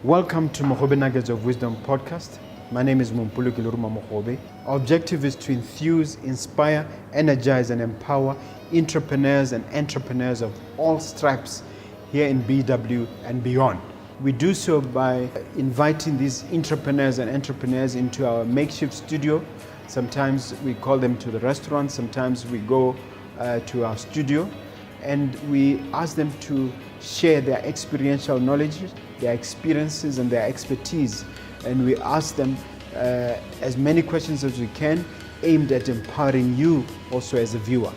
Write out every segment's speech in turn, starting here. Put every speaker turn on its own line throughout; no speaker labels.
Welcome to Mogobe Nuggets of Wisdom podcast. My name is Mompoloki Lerumo Mogobe. Our objective is to enthuse, inspire, energize, and empower entrepreneurs and entrepreneurs of all stripes here in BW and beyond. We do so by inviting these entrepreneurs and entrepreneurs into our makeshift studio. Sometimes we call them to the restaurant, sometimes we go to our studio, and we ask them to share their experiential knowledge, their experiences, and their expertise. And we ask them as many questions as we can, aimed at empowering you also as a viewer.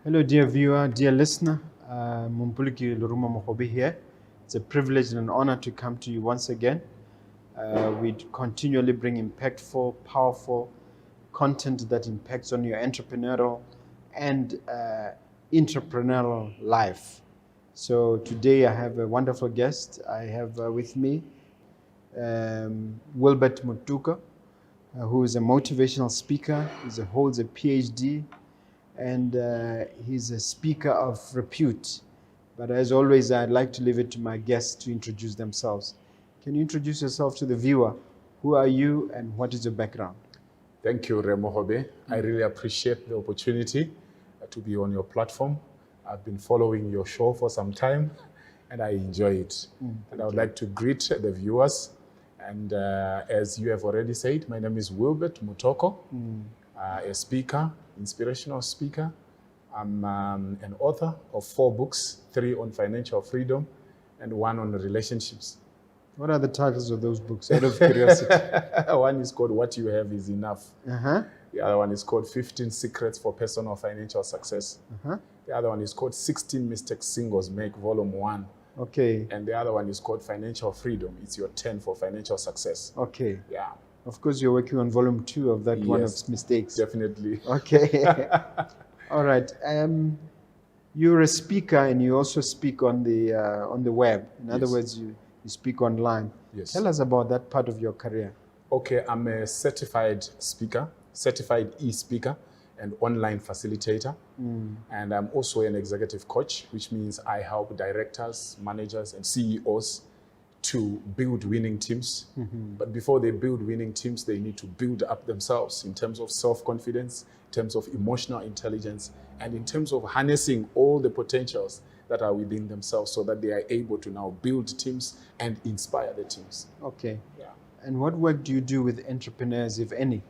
Hello, dear viewer, dear listener. Mompoloki Lerumo Mogobe here. It's a privilege and an honor to come to you once again. We continually bring impactful, powerful content that impacts on your entrepreneurial and entrepreneurial life. So today I have a wonderful guest. I have with me Wilbert Mutoko, who is a motivational speaker. He holds a PhD, and he's a speaker of repute. But as always, I'd like to leave it to my guests to introduce themselves. Can you introduce yourself to the viewer? Who are you and what is your background?
Thank you, Reactive Mogobe. I really appreciate the opportunity to be on your platform. I've been following your show for some time and I enjoy it. And I would like to greet the viewers. And as you have already said, my name is Wilbert Mutoko, a speaker, inspirational speaker. I'm an author of 4 books, 3 on financial freedom and 1 on relationships.
What are the titles of those books, out of curiosity?
One is called What You Have Is Enough. The other one is called 15 Secrets for Personal Financial Success. The other one is called 16 Mistakes Singles Make, Volume 1.
Okay.
And the other one is called Financial Freedom. It's your 10 for financial success.
Okay.
Yeah.
Of course, you're working on Volume 2 of that one of mistakes.
Definitely.
Okay. All right. You're a speaker and you also speak on the web. In other words, you speak online.
Yes.
Tell us about that part of your career.
Okay, I'm a certified speaker, certified eSpeaker and online facilitator. And I'm also an executive coach, which means I help directors, managers, and CEOs to build winning teams. But before they build winning teams, they need to build up themselves in terms of self-confidence, in terms of emotional intelligence, and in terms of harnessing all the potentials that are within themselves so that they are able to now build teams and inspire the teams.
Okay.
Yeah.
And what work do you do with entrepreneurs, if any?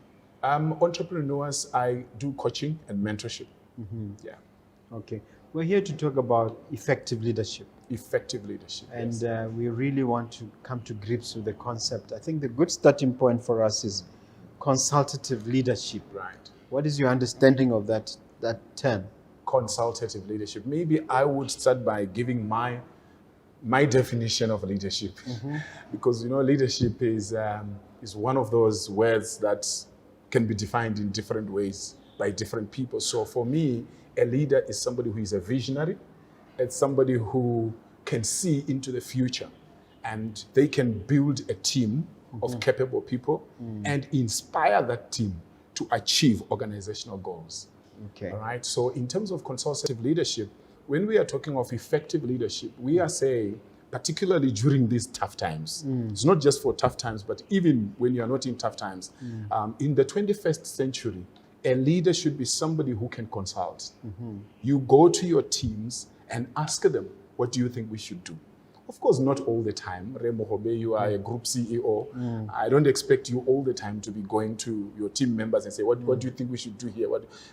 Entrepreneurs, I do coaching and mentorship. Yeah.
Okay. We're here to talk about effective leadership.
Effective leadership.
And
yes.
we really want to come to grips with the concept. I think the good starting point for us is consultative leadership.
Right.
What is your understanding of that term?
Consultative leadership. Maybe I would start by giving my definition of leadership, because leadership is one of those words that can be defined in different ways by different people. So for me, a leader is somebody who is a visionary. It's somebody who can see into the future, and they can build a team of capable people and inspire that team to achieve organizational goals.
Okay.
All right. So in terms of consultative leadership, when we are talking of effective leadership, we are saying, particularly during these tough times, it's not just for tough times, but even when you are not in tough times, in the 21st century, a leader should be somebody who can consult. You go to your teams and ask them, what do you think we should do? Of course, not all the time. Reactive Mogobe, you are a group CEO. I don't expect you all the time to be going to your team members and say, what do you think we should do here?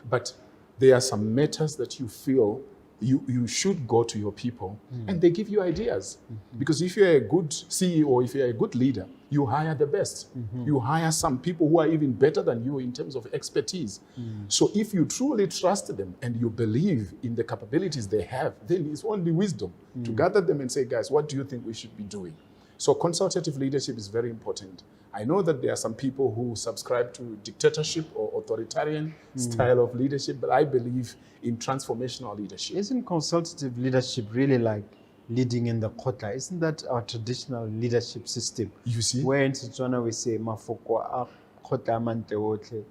But there are some matters that you feel you should go to your people and they give you ideas. Because if you're a good CEO, if you're a good leader, you hire the best. You hire some people who are even better than you in terms of expertise. So if you truly trust them and you believe in the capabilities they have, then it's only wisdom to gather them and say, guys, what do you think we should be doing? So consultative leadership is very important. I know that there are some people who subscribe to dictatorship or authoritarian style of leadership, but I believe in transformational leadership.
Isn't consultative leadership really like leading in the kotla? Isn't that our traditional leadership system?
You see?
Where in Botswana we say, mafoko a kotla mantle otle.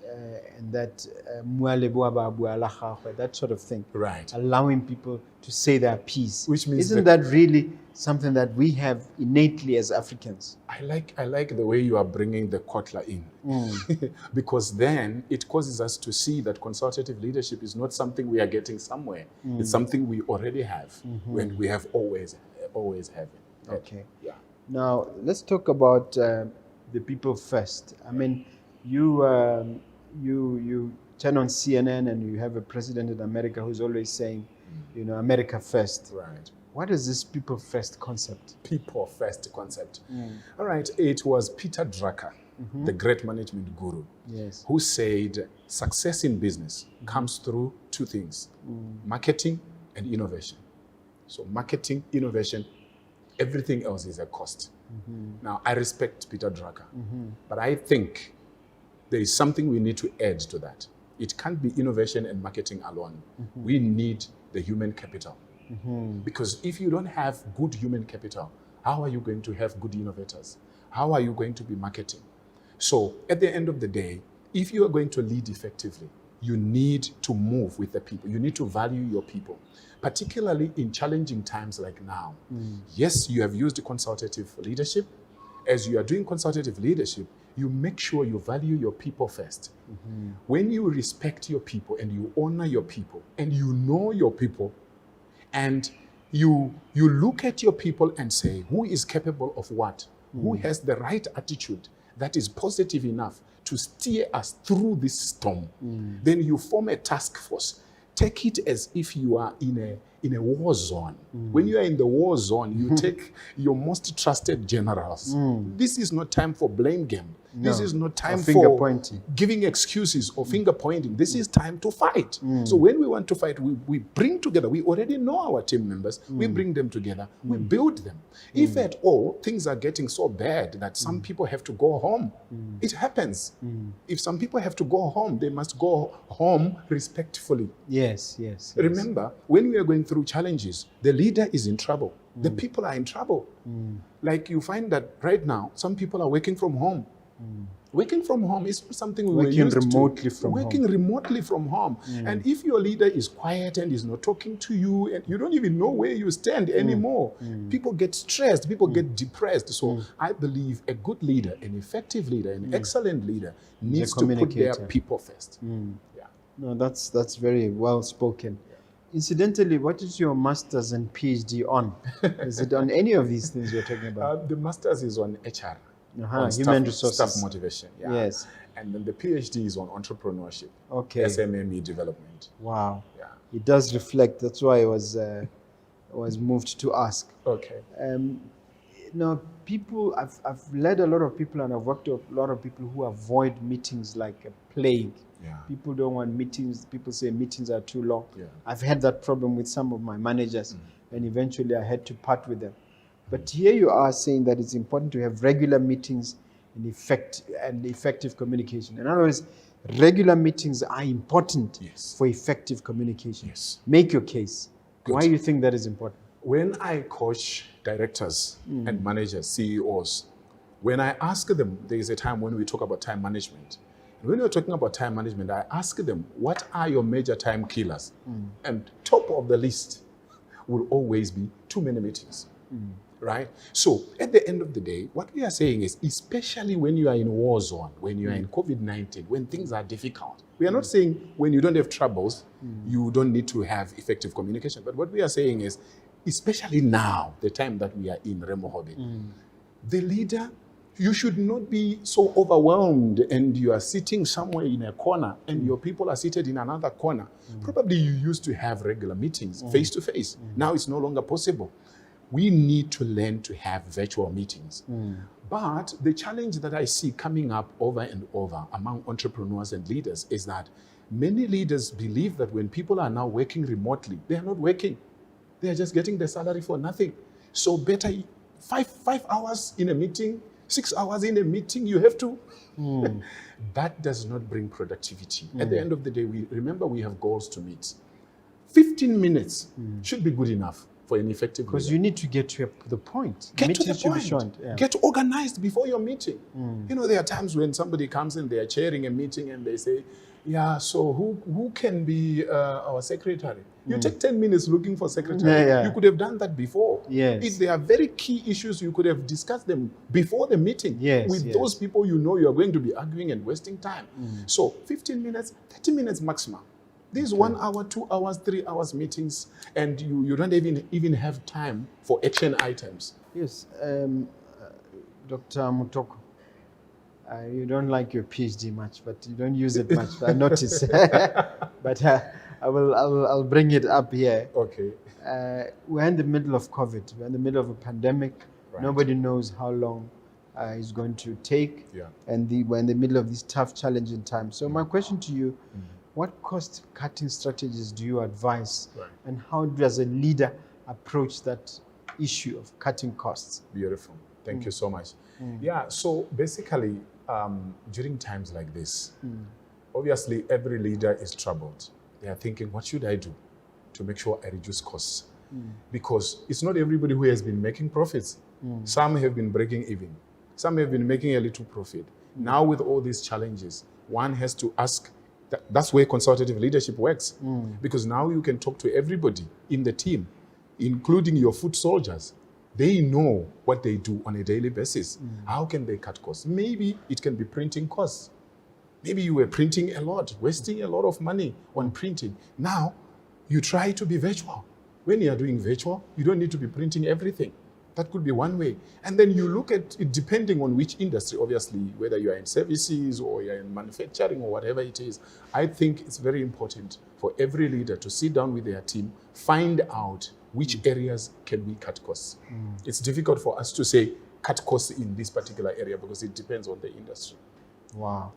and that mualebo ba bua la gagwe, that sort of thing.
Right.
Allowing people to say their piece.
Which means
isn't that really something that we have innately as Africans?
I like the way you are bringing the Kotla in, because then it causes us to see that consultative leadership is not something we are getting somewhere. It's something we already have, when we have always have it.
Okay.
Yeah.
Now let's talk about the people first. I mean, you turn on CNN and you have a president in America who's always saying, you know, America first.
Right.
What is this people first concept?
People first concept. All right. It was Peter Drucker, the great management guru,
Yes.
who said success in business comes through two things: marketing and innovation. So marketing, innovation, everything else is a cost. Now, I respect Peter Drucker, but I think there is something we need to add to that. It can't be innovation and marketing alone. We need the human capital. Because if you don't have good human capital, how are you going to have good innovators? How are you going to be marketing? So at the end of the day, if you are going to lead effectively, you need to move with the people. You need to value your people, particularly in challenging times like now. Yes, you have used consultative leadership. As you are doing consultative leadership, you make sure you value your people first. When you respect your people and you honor your people and you know your people, and you look at your people and say, who is capable of what? Who has the right attitude that is positive enough to steer us through this storm? Then you form a task force. Take it as if you are in a war zone. When you are in the war zone, you take your most trusted generals. This is not time for blame game. This is not time for giving excuses or finger pointing. This is time to fight. So when we want to fight, we bring together. We already know our team members. We bring them together. We build them. If at all things are getting so bad that some people have to go home, it happens. If some people have to go home, they must go home respectfully.
Yes.
Remember, when we are going through challenges, the leader is in trouble. The people are in trouble. Like you find that right now, some people are working from home. Working from home is something we were used to. Working remotely from home. And if your leader is quiet and is not talking to you and you don't even know where you stand anymore, people get stressed, people get depressed. So I believe a good leader, an effective leader, an excellent leader needs to put their people first.
No, that's very well spoken. Incidentally, what is your master's and PhD on? Is it on any of these things you're talking about?
The master's is on HR. On
Human resources.
Staff motivation. Yeah.
Yes.
And then the PhD is on entrepreneurship.
Okay.
SMME development.
Wow.
Yeah.
It does reflect. That's why I was moved to ask.
Okay.
Now, people, I've led a lot of people and I've worked with a lot of people who avoid meetings like a plague.
Yeah.
People don't want meetings. People say meetings are too long.
Yeah.
I've had that problem with some of my managers, and eventually I had to part with them. But here you are saying that it's important to have regular meetings and effective communication. In other words, regular meetings are important for effective communication.
Yes.
Make your case.
Good.
Why do you think that is important?
When I coach directors and managers, CEOs, when I ask them, there is a time when we talk about time management. And when we're talking about time management, I ask them, what are your major time killers? And top of the list will always be too many meetings. Right? So at the end of the day, what we are saying is, especially when you are in war zone, when you are in COVID-19, when things are difficult, we are not saying when you don't have troubles, you don't need to have effective communication. But what we are saying is, especially now, the time that we are in, Remohobe, the leader, you should not be so overwhelmed and you are sitting somewhere in a corner and your people are seated in another corner. Probably you used to have regular meetings face to face. Now it's no longer possible. We need to learn to have virtual meetings. But the challenge that I see coming up over and over among entrepreneurs and leaders is that many leaders believe that when people are now working remotely, they are not working. They are just getting the salary for nothing. So better 5 hours in a meeting, 6 hours in a meeting, you have to. That does not bring productivity. At the end of the day, we have goals to meet. 15 minutes should be good enough for an effective
Because
leader.
you need to get to the point.
Get to the
Meetings should be
point.
short. Yeah.
Get organized before your meeting. You know, there are times when somebody comes in, they are chairing a meeting and they say, yeah, so who can be our secretary? You take 10 minutes looking for secretary.
Yeah, yeah.
You could have done that before.
Yes.
If there are very key issues, you could have discussed them before the meeting.
Yes,
with
yes.
those people you know you are going to be arguing and wasting time. So 15 minutes, 30 minutes maximum. These 1 hour, 2 hours, 3 hours meetings, and you don't even have time for action items.
Yes, Dr. Mutoko, you don't like your PhD much, but you don't use it much. I notice. But I'll bring it up here.
Okay.
We're in the middle of COVID. We're in the middle of a pandemic.
Right.
Nobody knows how long it's going to take.
Yeah.
And we're in the middle of these tough, challenging times. So my question to you, what cost-cutting strategies do you advise?
Right.
And how does a leader approach that issue of cutting costs?
Beautiful. Thank you so much. Yeah, so basically, during times like this, obviously every leader is troubled. They are thinking, what should I do to make sure I reduce costs? Because it's not everybody who has been making profits. Some have been breaking even. Some have been making a little profit. Now with all these challenges, one has to ask, that's where consultative leadership works. Because now you can talk to everybody in the team, including your foot soldiers. They know what they do on a daily basis. How can they cut costs? Maybe it can be printing costs. Maybe you were printing a lot, wasting a lot of money on printing. Now, you try to be virtual. When you are doing virtual, you don't need to be printing everything. That could be one way. And then you look at it depending on which industry, obviously, whether you are in services or you're in manufacturing or whatever it is. I think it's very important for every leader to sit down with their team, find out which areas can we cut costs. It's difficult for us to say cut costs in this particular area because it depends on the industry.
Wow.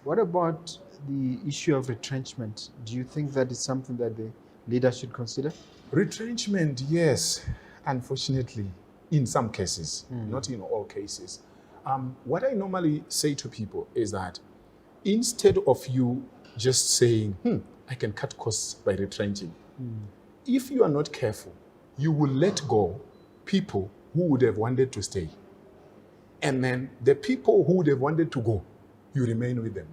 What about the issue of retrenchment? Do you think that is something that the leader should consider?
Retrenchment, yes. Unfortunately, in some cases, not in all cases. What I normally say to people is that instead of you just saying, I can cut costs by retrenching, if you are not careful, you will let go people who would have wanted to stay. And then the people who would have wanted to go, you remain with them.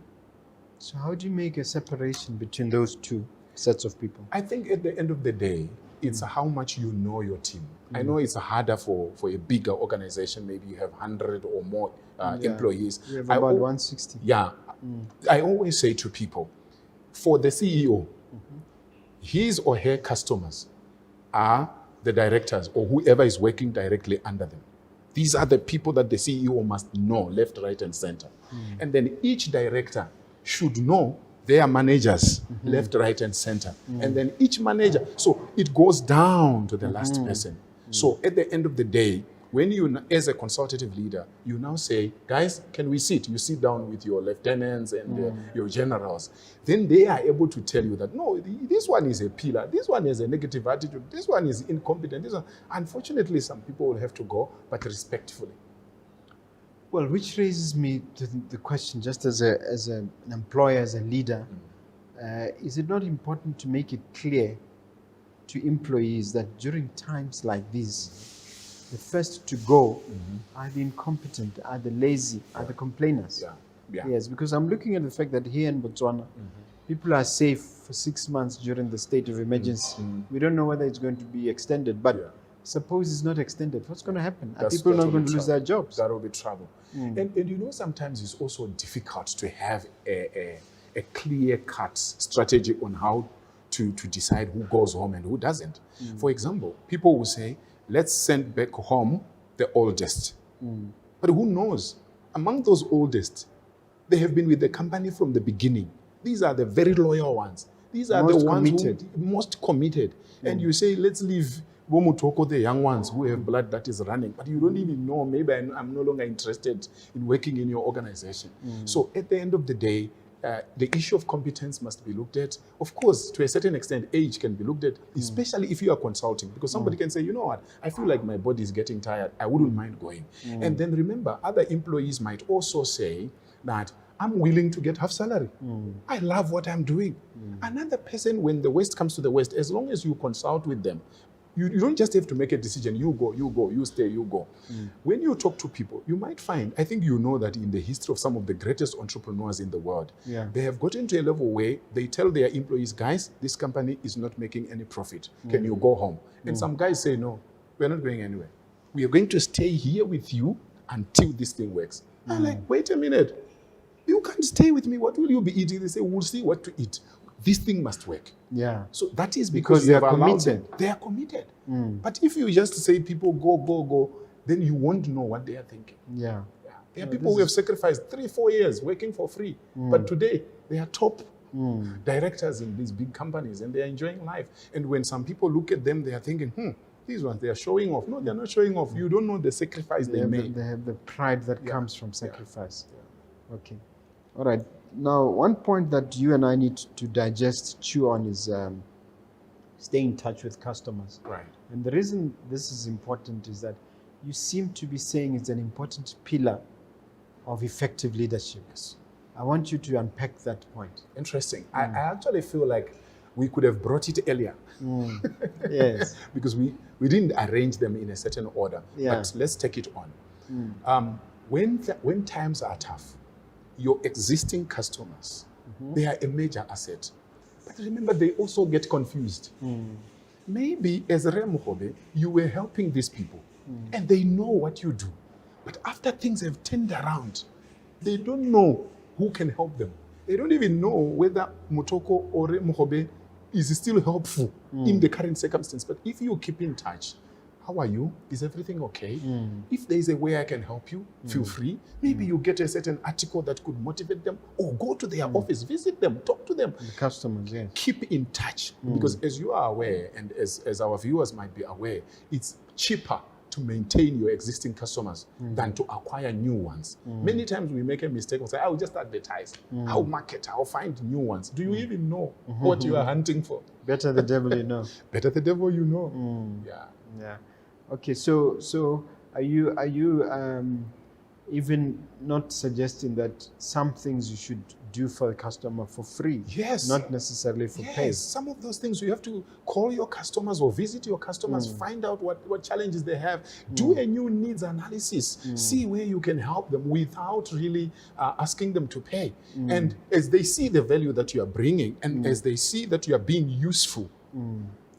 So how do you make a separation between those two sets of people?
I think at the end of the day, it's how much you know your team. I know it's harder for a bigger organization. Maybe you have 100 or more employees.
We have about 160.
Yeah. I always say to people, for the CEO, his or her customers are the directors or whoever is working directly under them. These are the people that the CEO must know, left, right, and center. And then each director should know their managers, left, right, and center. And then each manager, so it goes down to the last person. So at the end of the day, when you, as a consultative leader, you now say, guys, can we sit? You sit down with your lieutenants and your generals. Then they are able to tell you that, no, this one is a pillar. This one has a negative attitude. This one is incompetent. This one. Unfortunately, some people will have to go, but respectfully.
Well, which raises me to the question, just as an employer, as a leader, is it not important to make it clear to employees that during times like these, the first to go are the incompetent, are the lazy, are the complainers? Yes, because I'm looking at the fact that here in Botswana, people are safe for 6 months during the state of emergency. We don't know whether it's going to be extended, but suppose it's not extended, what's going to happen? Are people not going to lose their jobs?
That will be trouble. And you know, sometimes it's also difficult to have a clear-cut strategy on how to decide who goes home and who doesn't. For example, people will say, let's send back home the oldest. But who knows? Among those oldest, they have been with the company from the beginning. These are the very loyal ones. These are the ones who most committed. And you say, let's leave Mutoko, the young ones who have blood that is running, but you don't even know, maybe I'm no longer interested in working in your organization. So at the end of the day, the issue of competence must be looked at. Of course, to a certain extent, age can be looked at, especially if you are consulting, because somebody can say, you know what, I feel like my body is getting tired. I wouldn't mind going. And then remember, other employees might also say that I'm willing to get half salary. I love what I'm doing. Another person, when the West comes to the West, as long as you consult with them, you don't just have to make a decision. You go, you stay, you go. When you talk to people, you might find, I think you know that in the history of some of the greatest entrepreneurs in the world, they have gotten to a level where they tell their employees, guys, this company is not making any profit. Can you go home? And some guys say, no, we're not going anywhere. We are going to stay here with you until this thing works. I'm like, wait a minute. You can't stay with me. What will you be eating? They say, we'll see what to eat. This thing must work.
Yeah.
So that is because
they are committed.
They are committed. But if you just say people go, then you won't know what they are thinking.
Yeah.
There are people who have sacrificed 3-4 years working for free. But today, they are top directors in these big companies and they are enjoying life. And when some people look at them, they are thinking, these ones, they are showing off. No, they're not showing off. You don't know the sacrifice they made.
They have the pride that comes from sacrifice. Okay. All right. Now, one point that you and I need to digest, chew on is stay in touch with customers.
Right.
And the reason this is important is that you seem to be saying it's an important pillar of effective leadership.
Yes.
I want you to unpack that point.
Interesting. I actually feel like we could have brought it earlier.
Yes.
Because we didn't arrange them in a certain order.
Yeah.
But let's take it on. When times are tough, your existing customers, they are a major asset. But remember, they also get confused. Maybe as Reactive Mogobe, you were helping these people and they know what you do. But after things have turned around, they don't know who can help them. They don't even know whether Mutoko or Reactive Mogobe is still helpful in the current circumstance. But if you keep in touch, how are you? Is everything okay? If there is a way I can help you, feel free. Maybe you get a certain article that could motivate them, or go to their office, visit them, talk to them.
The customers, yes.
Keep in touch. Because as you are aware, and as our viewers might be aware, it's cheaper to maintain your existing customers than to acquire new ones. Many times we make a mistake and say, I'll just advertise, I'll market, I'll find new ones. Do you even know what you are hunting for?
Better the devil you know.
Better the devil you know.
Yeah. Okay, so are you even not suggesting that some things you should do for the customer for free?
Yes.
Not necessarily for pay.
Yes, some of those things you have to call your customers or visit your customers, find out what challenges they have, do a new needs analysis, see where you can help them without really asking them to pay. And as they see the value that you are bringing, and as they see that you are being useful,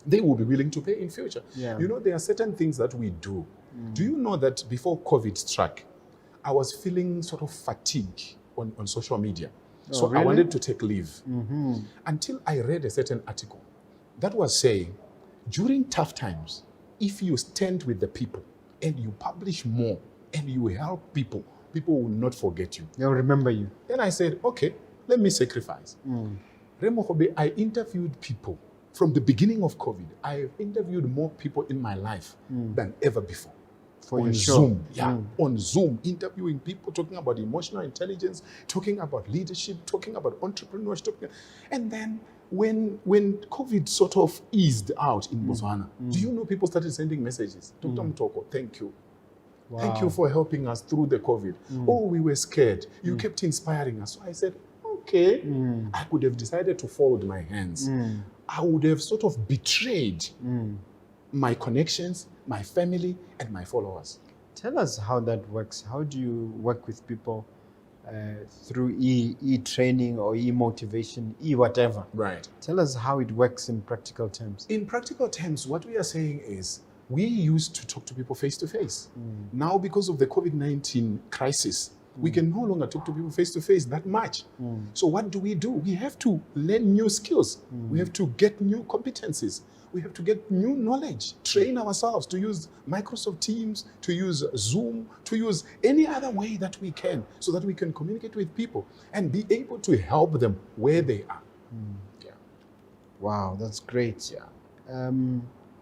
they will be willing to pay in future.
Yeah.
You know, there are certain things that we do. Do you know that before COVID struck, I was feeling sort of fatigue on social media. So
really?
I wanted to take leave until I read a certain article that was saying, during tough times, if you stand with the people and you publish more and you help people, people will not forget you.
They'll remember you.
Then I said, okay, let me sacrifice. Reactive Mogobe, I interviewed people. From the beginning of COVID, I have interviewed more people in my life than ever before. On Zoom, on Zoom, interviewing people, talking about emotional intelligence, talking about leadership, talking about entrepreneurship. And then when COVID sort of eased out in Botswana, do you know people started sending messages? Dr. Mutoko, thank you. Wow. Thank you for helping us through the COVID. Oh, we were scared. You kept inspiring us. So I said, okay, I could have decided to fold my hands. I would have sort of betrayed my connections, my family, and my followers.
Tell us how that works. How do you work with people through e-training or e-motivation, e-whatever?
Right.
Tell us how it works in practical terms.
In practical terms, what we are saying is we used to talk to people face-to-face. Now, because of the COVID-19 crisis, we can no longer talk to people face-to-face that much. So what do? We have to learn new skills. We have to get new competencies. We have to get new knowledge, train ourselves to use Microsoft Teams, to use Zoom, to use any other way that we can so that we can communicate with people and be able to help them where they are.
Wow, that's great.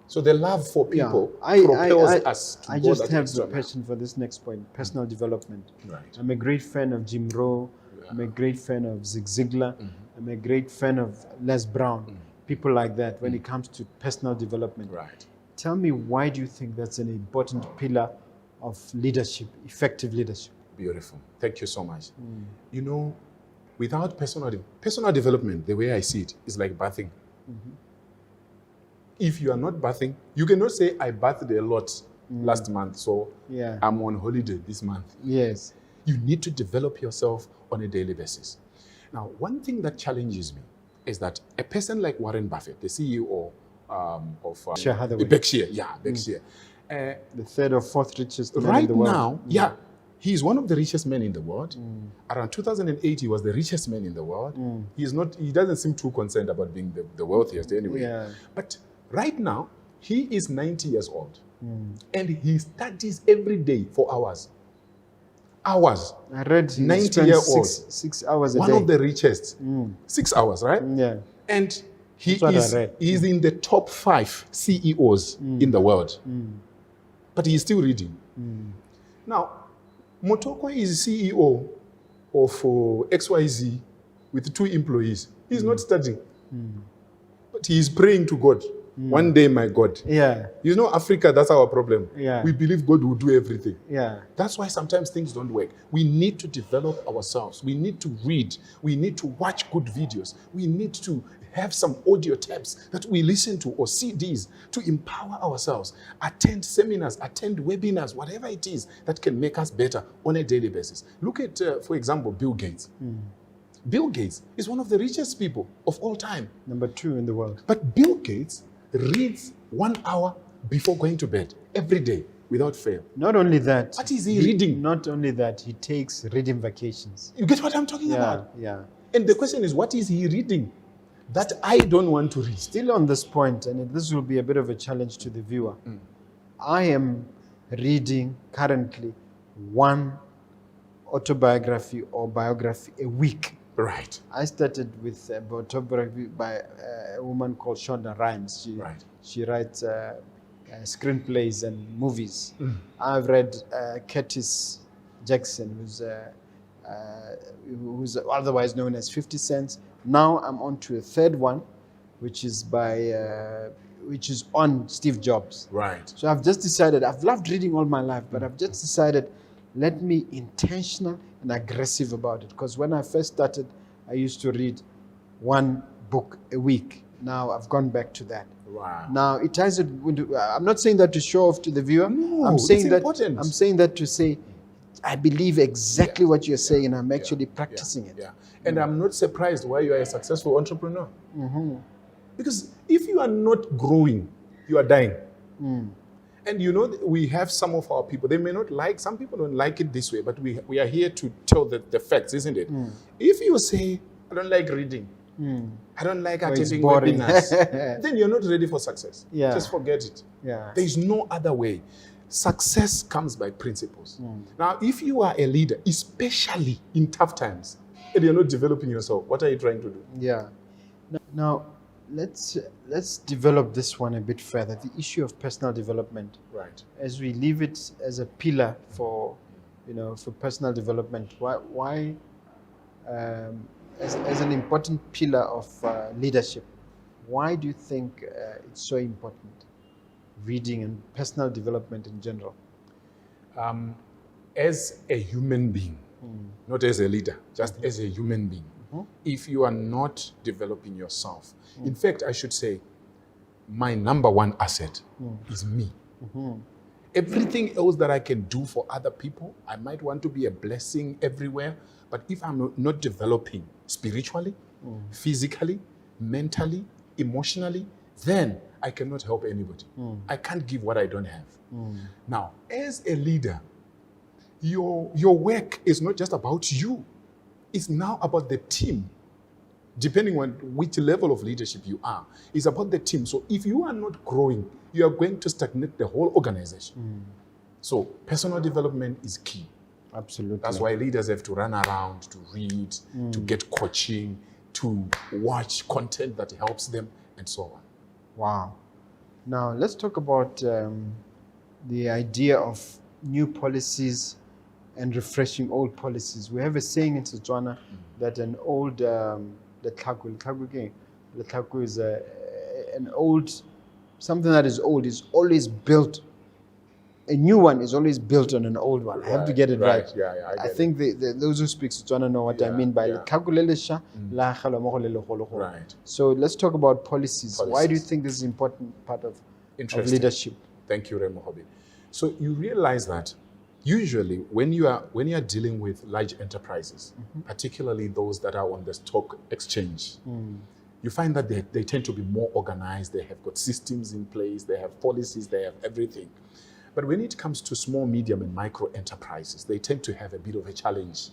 So the love for people propels us to
I
go
just
that
have
extra
the passion for this next point, personal development.
Right.
I'm a great fan of Jim Rohn. I'm a great fan of Zig Ziglar. I'm a great fan of Les Brown. People like that when it comes to personal development.
Right.
Tell me, why do you think that's an important pillar of leadership, effective leadership?
Beautiful. Thank you so much. You know, without personal development, the way I see it, is like bathing. If you are not bathing, you cannot say, I bathed a lot last month, so I'm on holiday this month.
Yes.
You need to develop yourself on a daily basis. Now, one thing that challenges me is that a person like Warren Buffett, the CEO of Berkshire, Berkshire.
The third or fourth richest man
right
in the world.
Now, he's one of the richest men in the world. Around 2008, he was the richest man in the world. He doesn't seem too concerned about being the wealthiest anyway.
Yeah.
But right now, he is 90 years old. And he studies every day for hours. Hours.
I read he
90-year-old.
six hours a
one
day.
of the richest. 6 hours, right?
Yeah.
And he
That's what I read.
is in the top 5 CEOs in the world. But he is still reading. Now, Mutoko is CEO of XYZ with 2 employees. He's not studying. But he is praying to God. One day, my God.
Yeah.
You know, Africa, that's our problem.
Yeah.
We believe God will do everything.
Yeah.
That's why sometimes things don't work. We need to develop ourselves. We need to read. We need to watch good videos. We need to have some audio tapes that we listen to or CDs to empower ourselves. Attend seminars, attend webinars, whatever it is that can make us better on a daily basis. Look at, for example, Bill Gates. Bill Gates is one of the richest people of all time.
Number 2 in the world.
But Bill Gates reads 1 hour before going to bed every day without fail.
Not only that.
What is he reading?
Not only that, he takes reading vacations.
You get what I'm talking about?
Yeah.
And the question is, what is he reading that I don't want to read?
Still on this point, and this will be a bit of a challenge to the viewer. I am reading currently 1 autobiography or biography a week.
Right.
I started with a autobiography by a woman called Shonda Rhimes. She writes screenplays and movies. I've read Curtis Jackson, who's otherwise known as 50 Cent. Now I'm on to a third one, which is on Steve Jobs.
Right.
So I've just decided, I've loved reading all my life, but I've just decided, let me intentional and aggressive about it. Because when I first started, I used to read 1 book a week. Now I've gone back to that.
Wow.
Now it ties it. I'm not saying that to show off to the viewer.
No,
I'm saying
it's important.
I'm saying that to say, I believe exactly what you're saying, and I'm actually practicing it.
Yeah. And I'm not surprised why you are a successful entrepreneur. Because if you are not growing, you are dying. And you know, we have some of our people, they may not like, some people don't like it this way, but we are here to tell the facts, isn't it? If you say, I don't like reading, I don't like attending webinars, then you're not ready for success.
Yeah.
Just forget it.
Yeah.
There is no other way. Success comes by principles. Now, if you are a leader, especially in tough times, and you're not developing yourself, what are you trying to do?
Yeah. Now, let's develop this one a bit further. The issue of personal development.
Right.
As we leave it as a pillar for personal development, why as an important pillar of leadership, why do you think it's so important? Reading and personal development in general.
As a human being, not as a leader, just as a human being, if you are not developing yourself, in fact, I should say, my number 1 asset is me. Everything else that I can do for other people, I might want to be a blessing everywhere, but if I'm not developing spiritually, physically, mentally, emotionally, then I cannot help anybody. I can't give what I don't have. Now, as a leader, your work is not just about you. It's now about the team. Depending on which level of leadership you are, it's about the team. So if you are not growing, you are going to stagnate the whole organization. So personal development is key.
Absolutely.
That's why leaders have to run around, to read, to get coaching, to watch content that helps them, and so on.
Wow. Now, let's talk about the idea of new policies and refreshing old policies. We have a saying in Botswana that an old letlhaku is an old, something that is old is always built a new one is always built on an old one. I have to get it right.
Yeah,
I think those who speak Setswana know what I mean by
Right.
So let's talk about policies. Why do you think this is an important part of leadership?
Thank you, Reactive Mogobe. So you realize that usually when you are dealing with large enterprises, particularly those that are on the stock exchange, you find that they tend to be more organized. They have got systems in place. They have policies. They have everything. But when it comes to small, medium, and micro enterprises, they tend to have a bit of a challenge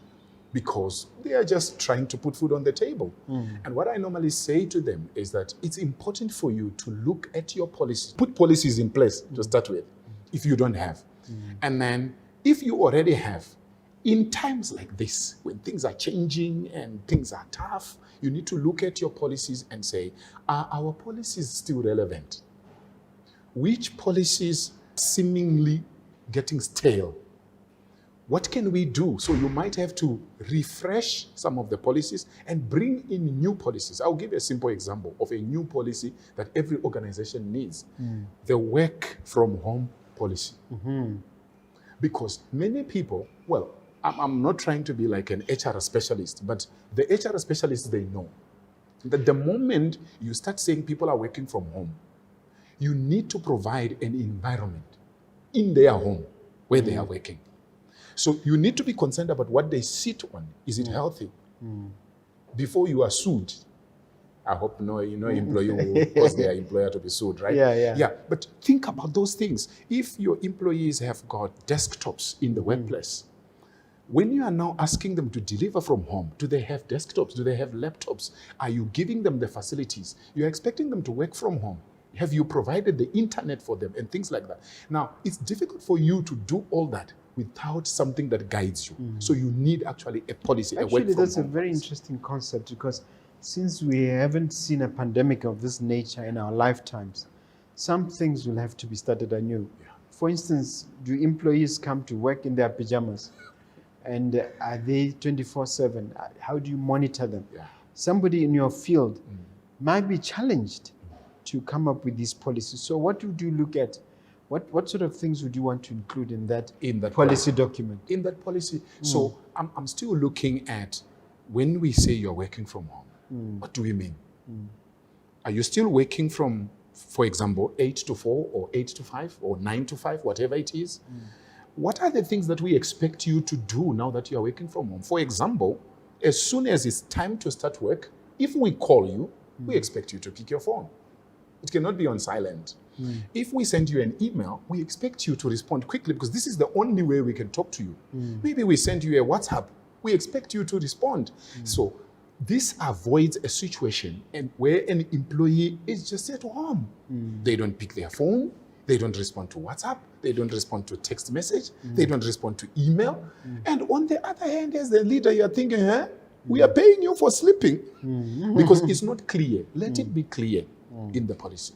because they are just trying to put food on the table. And what I normally say to them is that it's important for you to look at your policies, put policies in place to start with, if you don't have. And then if you already have, in times like this, when things are changing and things are tough, you need to look at your policies and say, are our policies still relevant? Which policies seemingly getting stale? What can we do? So you might have to refresh some of the policies and bring in new policies. I'll give you a simple example of a new policy that every organization needs. The work from home policy. Because many people, well, I'm not trying to be like an HR specialist, but the HR specialists, they know that the moment you start saying people are working from home, you need to provide an environment in their home where they are working. So you need to be concerned about what they sit on. Is it healthy? Before you are sued. I hope no employee will cause their employer to be sued, right? Yeah. But think about those things. If your employees have got desktops in the workplace, when you are now asking them to deliver from home, do they have desktops? Do they have laptops? Are you giving them the facilities? You're expecting them to work from home. Have you provided the internet for them and things like that? Now, it's difficult for you to do all that without something that guides you. So you need actually a policy, a work from home.
That's a very interesting concept, because since we haven't seen a pandemic of this nature in our lifetimes, some things will have to be started anew. For instance, do employees come to work in their pajamas? And are they 24/7? How do you monitor them? Somebody in your field might be challenged to come up with these policies. So what would you look at? What sort of things would you want to include in that policy document? In that policy.
So I'm still looking at, when we say you're working from home, what do we mean? Are you still working from, for example, 8 to 4 or 8 to 5 or 9 to 5, whatever it is? What are the things that we expect you to do now that you are working from home? For example, as soon as it's time to start work, if we call you, we expect you to pick your phone. It cannot be on silent. If we send you an email, we expect you to respond quickly, because this is the only way we can talk to you. Maybe we send you a WhatsApp, we expect you to respond. So this avoids a situation where an employee is just at home. They don't pick their phone, they don't respond to WhatsApp, they don't respond to text message, they don't respond to email. And on the other hand, as the leader, you're thinking, we are paying you for sleeping. Because it's not clear. Let it be clear in the policy.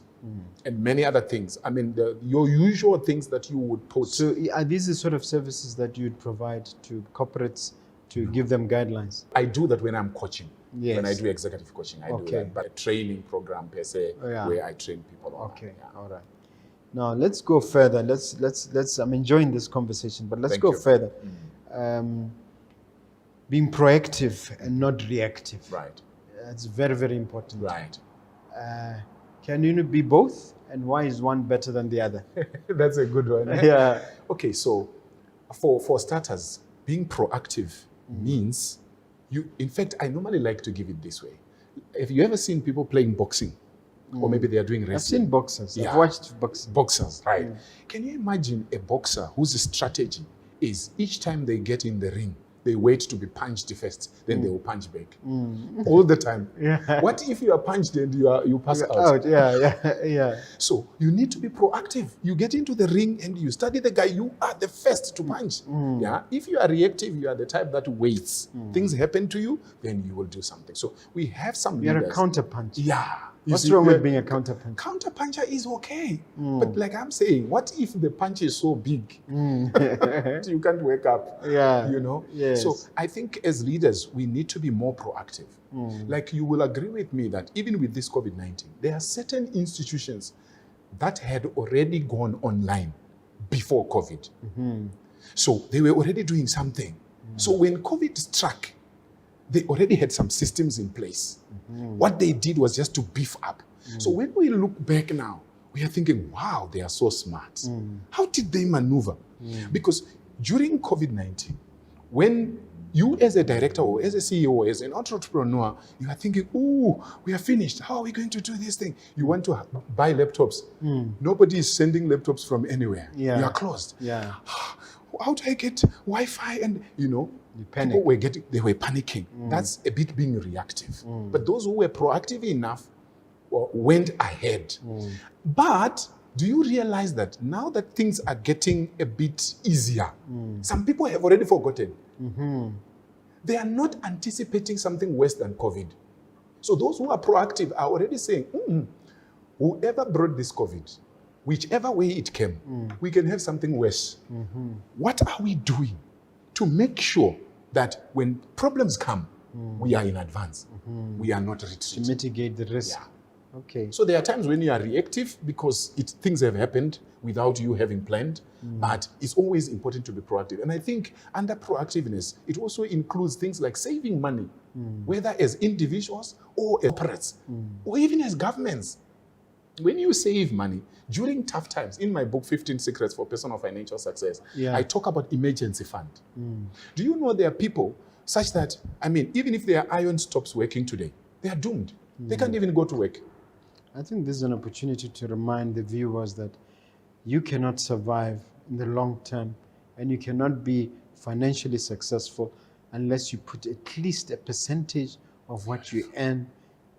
And many other things. I mean, your usual things that you would post.
So are these the sort of services that you'd provide to corporates to give them guidelines?
I do that when I'm coaching. When I do executive coaching, I do that. But a training program per se, where I train people on that.
All right. Now let's go further. Let's. I'm enjoying this conversation, but let's go further. Being proactive and not reactive.
Right.
That's very, very important.
Right.
Can you be both? And why is one better than the other?
That's a good one. Okay, so for starters, being proactive means you. In fact, I normally like to give it this way. Have you ever seen people playing boxing? Or maybe they are doing wrestling?
I've seen boxers. I've watched boxing.
Boxers, right. Can you imagine a boxer whose strategy is each time they get in the ring, they wait to be punched first, then they will punch back. All the time. What if you are punched and you pass out? So you need to be proactive. You get into the ring and you study the guy, you are the first to punch. If you are reactive, you are the type that waits. Things happen to you, then you will do something. So we have some leaders.
You're a counterpunch.
What's
wrong with being a counterpuncher?
Counterpuncher is okay. But like I'm saying, what if the punch is so big? You can't wake up. You know? So I think as leaders, we need to be more proactive. Like you will agree with me that even with this COVID-19, there are certain institutions that had already gone online before COVID. So they were already doing something. So when COVID struck, they already had some systems in place. What they did was just to beef up. So when we look back now, we are thinking, wow, they are so smart. How did they maneuver? Because during COVID-19, when you as a director or as a CEO or as an entrepreneur, you are thinking, oh, we are finished. How are we going to do this thing? You want to buy laptops. Nobody is sending laptops from anywhere. You are closed. How do I get Wi-Fi? And, people they were panicking. That's a bit being reactive. But those who were proactive enough went ahead. But do you realize that now that things are getting a bit easier, some people have already forgotten. They are not anticipating something worse than COVID. So those who are proactive are already saying, whoever brought this COVID, whichever way it came, we can have something worse. What are we doing to make sure that when problems come, we are in advance? We are not retreating.
To mitigate the risk. Okay.
So there are times when you are reactive because things have happened without you having planned, but it's always important to be proactive. And I think under proactiveness, it also includes things like saving money, whether as individuals or as corporates, or even as governments. When you save money during tough times, in my book, 15 Secrets for Personal Financial Success, I talk about emergency fund. Do you know there are people such that, even if their iron stops working today, they are doomed. They can't even go to work.
I think this is an opportunity to remind the viewers that you cannot survive in the long term and you cannot be financially successful unless you put at least a percentage of what you earn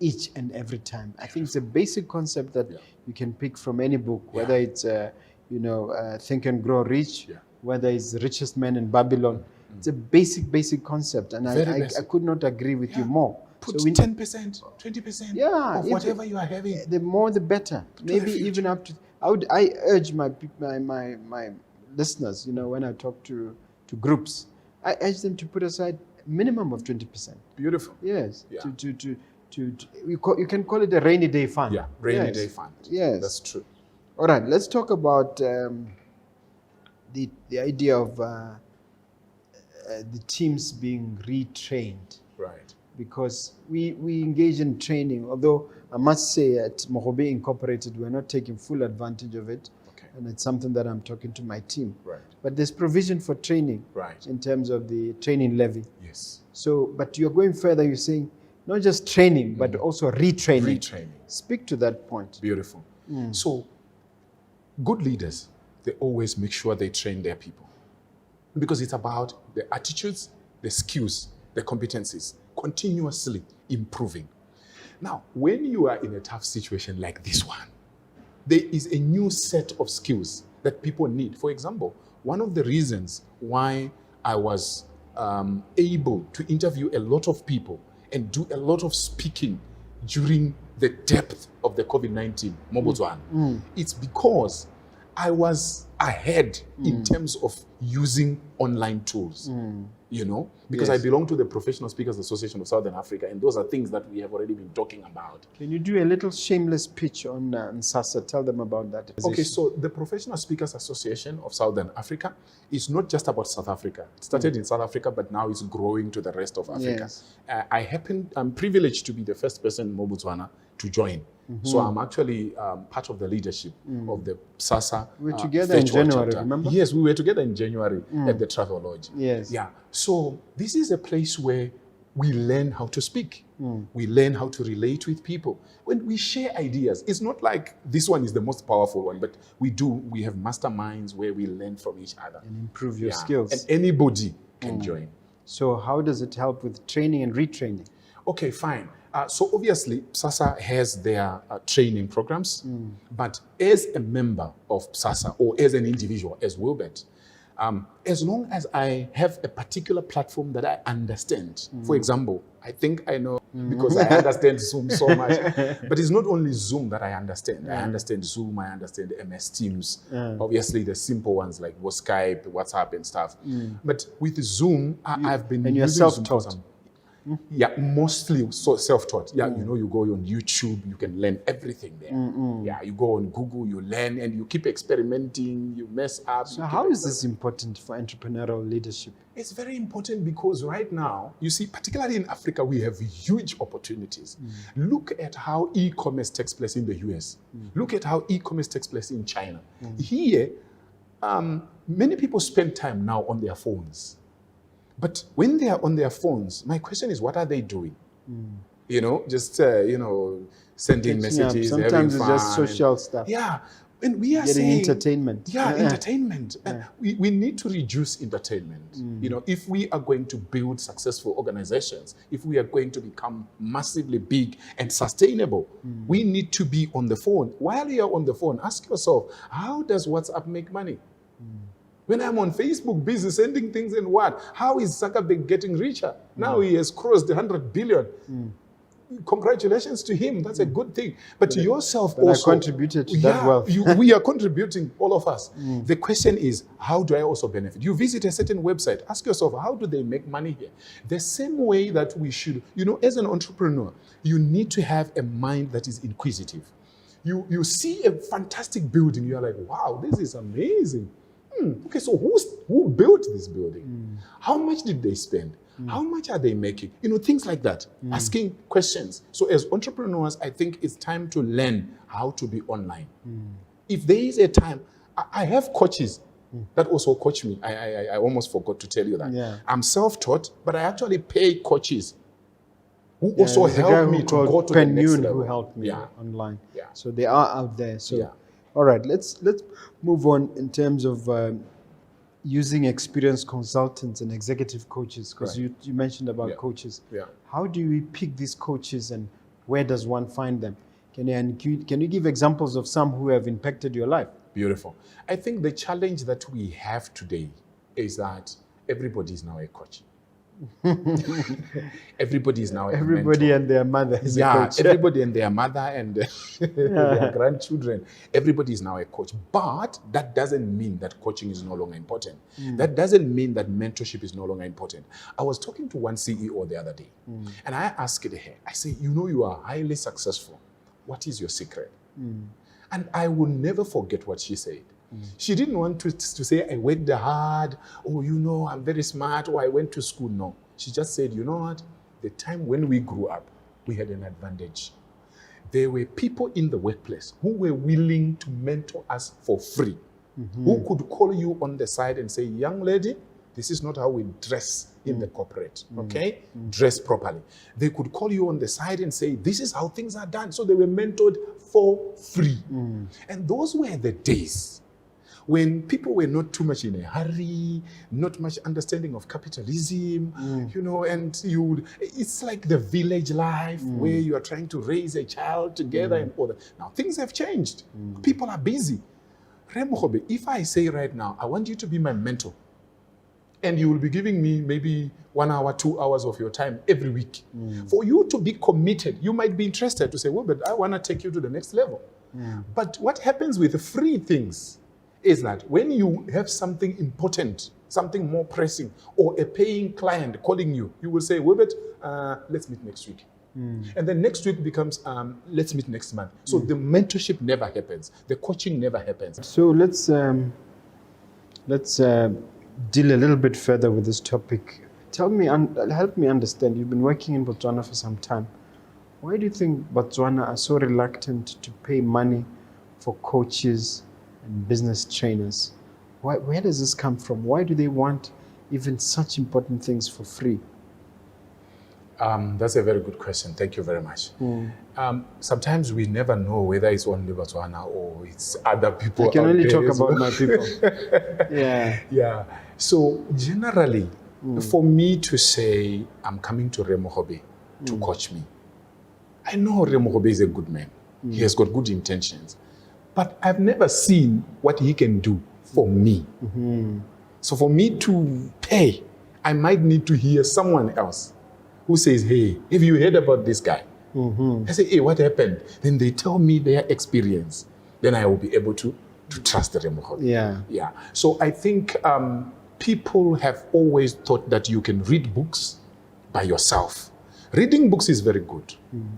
each and every time. I think it's a basic concept that you can pick from any book, whether it's Think and Grow Rich, whether it's The Richest Man in Babylon. It's a basic concept, and I could not agree with you more.
Put 10%, 20% of whatever you are having.
The more the better. Maybe even up to, I urge my listeners, when I talk to groups, I urge them to put aside a minimum of 20%.
Beautiful.
Yes. You can call it a rainy day fund.
Yeah, rainy day fund.
Yes.
That's true.
All right, let's talk about the idea of the teams being retrained.
Right.
Because we engage in training, although I must say at Mogobe Incorporated, we're not taking full advantage of it.
Okay.
And it's something that I'm talking to my team.
Right.
But there's provision for training in terms of the training levy.
Yes.
So, but you're going further, you're saying not just training, but also retraining.
Retraining.
Speak to that point.
Beautiful. So, good leaders, they always make sure they train their people. Because it's about the attitudes, the skills, the competencies, continuously improving. Now, when you are in a tough situation like this one, there is a new set of skills that people need. For example, one of the reasons why I was able to interview a lot of people and do a lot of speaking during the depth of the COVID-19 Botswana, it's because I was ahead in terms of using online tools. Because I belong to the Professional Speakers Association of Southern Africa, and those are things that we have already been talking about.
Can you do a little shameless pitch on SASA? Tell them about that.
Okay, so the Professional Speakers Association of Southern Africa is not just about South Africa. It started in South Africa, but now it's growing to the rest of Africa.
Yes.
I'm privileged to be the first person in Botswana to join. So I'm actually part of the leadership of the SASA.
We were together in January,
chapter.
remember?
Yes, we were together in January at the Travel Lodge.
Yes.
Yeah. So this is a place where we learn how to speak. We learn how to relate with people. When we share ideas, it's not like this one is the most powerful one, but we have masterminds where we learn from each other.
And improve your skills.
And anybody can join.
So how does it help with training and retraining?
Okay, fine. So obviously, SASA has their training programs, but as a member of SASA or as an individual, as Wilbert, as long as I have a particular platform that I understand, for example, I think I know because I understand Zoom so much, but it's not only Zoom that I understand. I understand Zoom, I understand MS Teams, obviously the simple ones like Skype, WhatsApp and stuff. But with Zoom, I've been
and you're
using
self-taught.
Zoom. Yeah, mostly so self-taught. Yeah, you go on YouTube, you can learn everything there. Yeah, you go on Google, you learn, and you keep experimenting, you mess up.
So how is this important for entrepreneurial leadership?
It's very important because right now, you see, particularly in Africa, we have huge opportunities. Look at how e-commerce takes place in the US. Look at how e-commerce takes place in China. Here, many people spend time now on their phones. But when they are on their phones, my question is, what are they doing? Just, sending messages,
sometimes
having
it's
fun.
just social stuff.
Yeah. And we are
Getting
saying
entertainment.
Yeah, entertainment. And we need to reduce entertainment. If we are going to build successful organizations, if we are going to become massively big and sustainable, we need to be on the phone. While you're on the phone, ask yourself, how does WhatsApp make money? When I'm on Facebook busy sending things and what? How is Zuckerberg getting richer? Now he has crossed the 100 billion. Congratulations to him. That's a good thing. But yourself also.
I contributed to that wealth.
We are contributing, all of us. The question is, how do I also benefit? You visit a certain website, ask yourself, how do they make money here? The same way that we should, as an entrepreneur, you need to have a mind that is inquisitive. You see a fantastic building, you're like, wow, this is amazing. Okay, so who built this building? How much did they spend? How much are they making? Things like that. Asking questions. So as entrepreneurs, I think it's time to learn how to be online. If there is a time, I have coaches that also coach me. I almost forgot to tell you that.
Yeah.
I'm self-taught, but I actually pay coaches who also help me to go to the next level.
Who helped me online.
Yeah.
So they are out there. So, all right, let's move on in terms of using experienced consultants and executive coaches, because you mentioned about coaches.
Yeah.
How do we pick these coaches and where does one find them? Can you give examples of some who have impacted your life?
Beautiful. I think the challenge that we have today is that everybody is now a coach. Everybody is now a
Everybody
mentor.
and their mother is a coach.
Everybody and their mother and their grandchildren. Everybody is now a coach. But that doesn't mean that coaching is no longer important. That doesn't mean that mentorship is no longer important. I was talking to one CEO the other day, and I asked her, I say, you are highly successful. What is your secret? And I will never forget what she said. She didn't want to say, I worked hard, or, I'm very smart, or I went to school. No. She just said, you know what? The time when we grew up, we had an advantage. There were people in the workplace who were willing to mentor us for free, who could call you on the side and say, young lady, this is not how we dress in the corporate, okay? Dress properly. They could call you on the side and say, this is how things are done. So they were mentored for free. And those were the days when people were not too much in a hurry, not much understanding of capitalism, and it's like the village life where you are trying to raise a child together and all that. Now things have changed. People are busy. Remogobe, if I say right now, I want you to be my mentor, and you will be giving me maybe 1 hour, 2 hours of your time every week. For you to be committed, you might be interested to say, well, but I want to take you to the next level. But what happens with free things is that when you have something important, something more pressing, or a paying client calling you, you will say, Wilbert, let's meet next week. And then next week becomes, let's meet next month. So the mentorship never happens. The coaching never happens.
So let's deal a little bit further with this topic. Help me understand. You've been working in Botswana for some time. Why do you think Botswana are so reluctant to pay money for coaches and business trainers? Where does this come from? Why do they want even such important things for free?
That's a very good question. Thank you very much. Sometimes we never know whether it's only Botswana or it's other people.
I can only talk about my people.
Yeah. So generally, for me to say, I'm coming to Remogobe to coach me, I know Remogobe is a good man. He has got good intentions. But I've never seen what he can do for me. So for me to pay, I might need to hear someone else who says, hey, have you heard about this guy? I say, hey, what happened? Then they tell me their experience. Then I will be able to trust the Remogobe. Yeah. So I think people have always thought that you can read books by yourself Reading books is very good.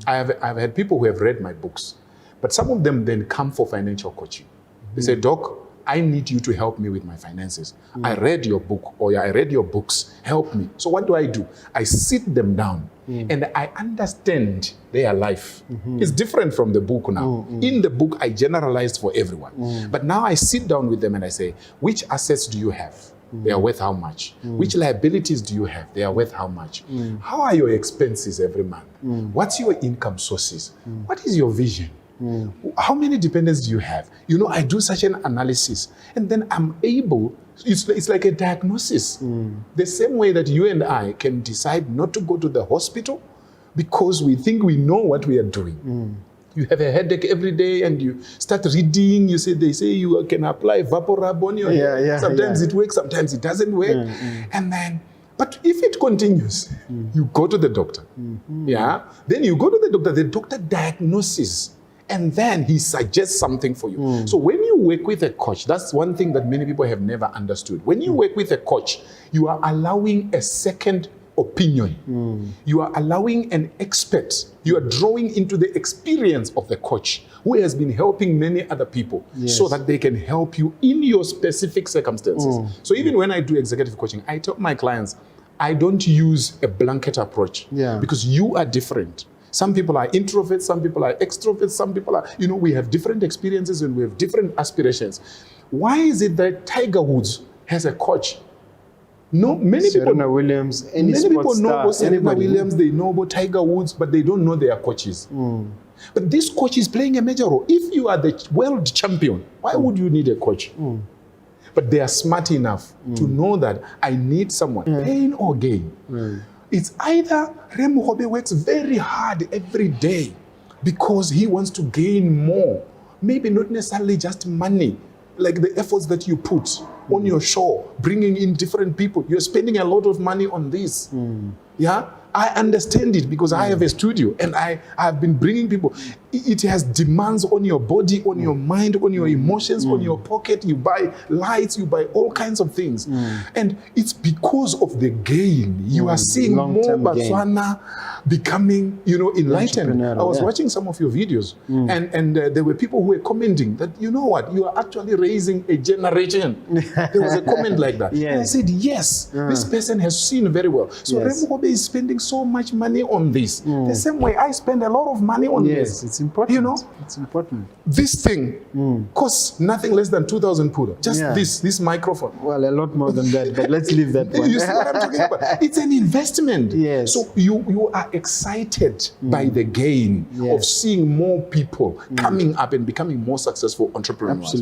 I've had people who have read my books, but some of them then come for financial coaching. They say, Doc, I need you to help me with my finances. I read your book, or I read your books, help me. So what do? I sit them down and I understand their life. It's different from the book now. In the book, I generalized for everyone. But now I sit down with them and I say, which assets do you have? They are worth how much? Which liabilities do you have? They are worth how much? How are your expenses every month? What's your income sources? What is your vision? How many dependents do you have? You know, I do such an analysis, and then I'm able, it's like a diagnosis. The same way that you and I can decide not to go to the hospital because we think we know what we are doing. You have a headache every day and you start reading, they say you can apply Vaporub on your head. Sometimes it works, sometimes it doesn't work. And then, but if it continues, you go to the doctor. Then you go to the doctor diagnoses, and then he suggests something for you. So when you work with a coach, that's one thing that many people have never understood. When you work with a coach, you are allowing a second opinion. You are allowing an expert. You are drawing into the experience of the coach who has been helping many other people so that they can help you in your specific circumstances. So even when I do executive coaching, I tell my clients, I don't use a blanket approach because you are different. Some people are introverts, some people are extroverts, some people are, we have different experiences and we have different aspirations. Why is it that Tiger Woods has a coach? No, many people know about Serena Williams, they know about Tiger Woods, but they don't know their coaches. But this coach is playing a major role. If you are the world champion, why would you need a coach? But they are smart enough to know that I need someone, pain or gain. It's either Lerumo Mogobe works very hard every day because he wants to gain more. Maybe not necessarily just money, like the efforts that you put on your show, bringing in different people. You're spending a lot of money on this. I understand it because I have a studio and I have been bringing people. It has demands on your body, on your mind, on your emotions, on your pocket. You buy lights, you buy all kinds of things. And it's because of the gain. You are seeing more Botswana becoming, enlightened. I was watching some of your videos and there were people who were commenting that, you know what, you are actually raising a generation. There was a comment like that. And I said, yes, this person has seen very well. So Lerumo Mogobe is spending so much money on this. The same way I spend a lot of money on this.
It's important. It's important.
This thing costs nothing less than 2,000 pula. Just this microphone.
Well, a lot more than that, but let's leave that one.
You see what I'm talking about? It's an investment. So you are excited by the gain of seeing more people coming up and becoming more successful entrepreneurs.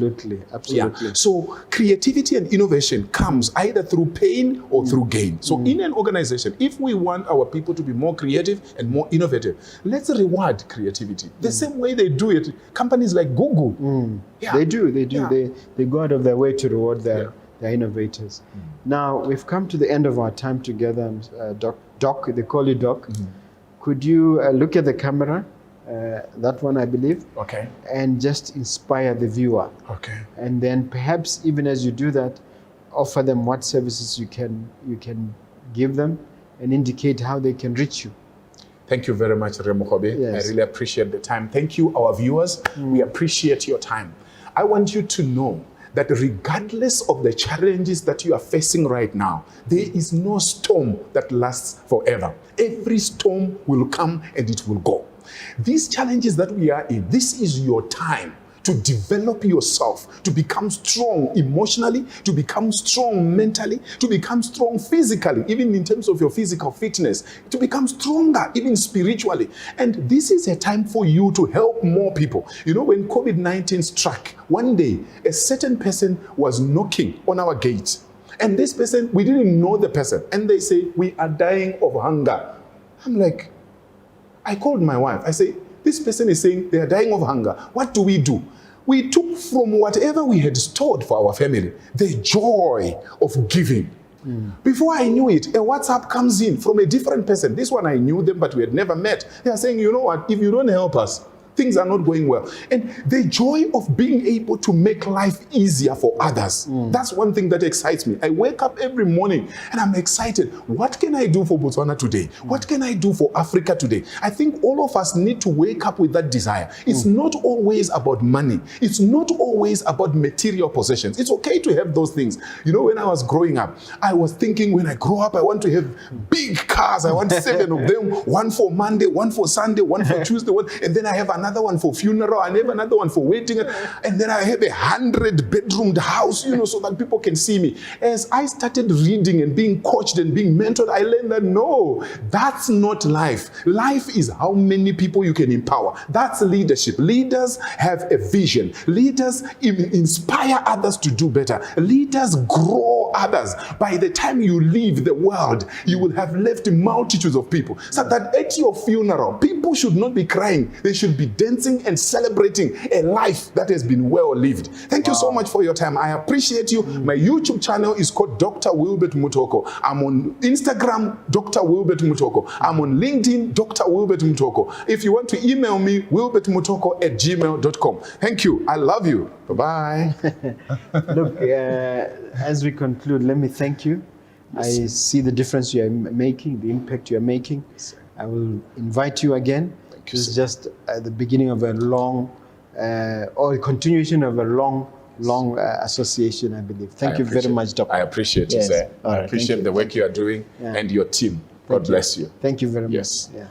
Absolutely.
So creativity and innovation comes either through pain or through gain. So in an organization, if we want our people to be more creative and more innovative, let's reward creativity. The same way they do it, companies like Google.
They do. They go out of their way to reward their innovators. Now, we've come to the end of our time together, Doc, they call you Doc. Could you look at the camera, that one I believe, and just inspire the viewer. And then perhaps even as you do that, offer them what services you can give them and indicate how they can reach you.
Thank you very much, Lerumo Mogobe. I really appreciate the time. Thank you, our viewers. We appreciate your time. I want you to know that regardless of the challenges that you are facing right now, there is no storm that lasts forever. Every storm will come and it will go. These challenges that we are in, this is your time to develop yourself, to become strong emotionally, to become strong mentally, to become strong physically, even in terms of your physical fitness, to become stronger even spiritually. And this is a time for you to help more people. When COVID-19 struck, one day, a certain person was knocking on our gate. And this person, we didn't know the person. And they say, we are dying of hunger. I'm like, I called my wife. I say, this person is saying they are dying of hunger. What do? We took from whatever we had stored for our family, the joy of giving. Before I knew it, a WhatsApp comes in from a different person. This one I knew them, but we had never met. They are saying, you know what, if you don't help us, things are not going well. And the joy of being able to make life easier for others. That's one thing that excites me. I wake up every morning and I'm excited. What can I do for Botswana today? What can I do for Africa today? I think all of us need to wake up with that desire. It's not always about money. It's not always about material possessions. It's okay to have those things. You know, when I was growing up, I was thinking when I grow up, I want to have big cars. I want 7 of them, one for Monday, one for Sunday, one for Tuesday, and then I have another one for funeral, and I have another one for wedding, and then I have a 100-bedroomed house, you know, so that people can see me. As I started reading and being coached and being mentored, I learned that no, that's not life. Life is how many people you can empower. That's leadership. Leaders have a vision. Leaders inspire others to do better. Leaders grow others. By the time you leave the world, you will have left multitudes of people. So that at your funeral, people should not be crying. They should be dancing and celebrating a life that has been well lived. Thank you so much for your time. I appreciate you. My YouTube channel is called Dr. Wilbert Mutoko. I'm on Instagram, Dr. Wilbert Mutoko. I'm on LinkedIn, Dr. Wilbert Mutoko. If you want to email me, wilbertmutoko@gmail.com. Thank you. I love you. Bye-bye.
Look, as we conclude, let me thank you. Yes. I see the difference you are making, the impact you are making. Yes. I will invite you again. This is just the beginning of a long, or a continuation of a long association, I believe. Thank you very much, Doctor.
I appreciate you, sir. I appreciate the work you are doing and your team. God bless you.
Thank you very much.
Yes.
Yeah.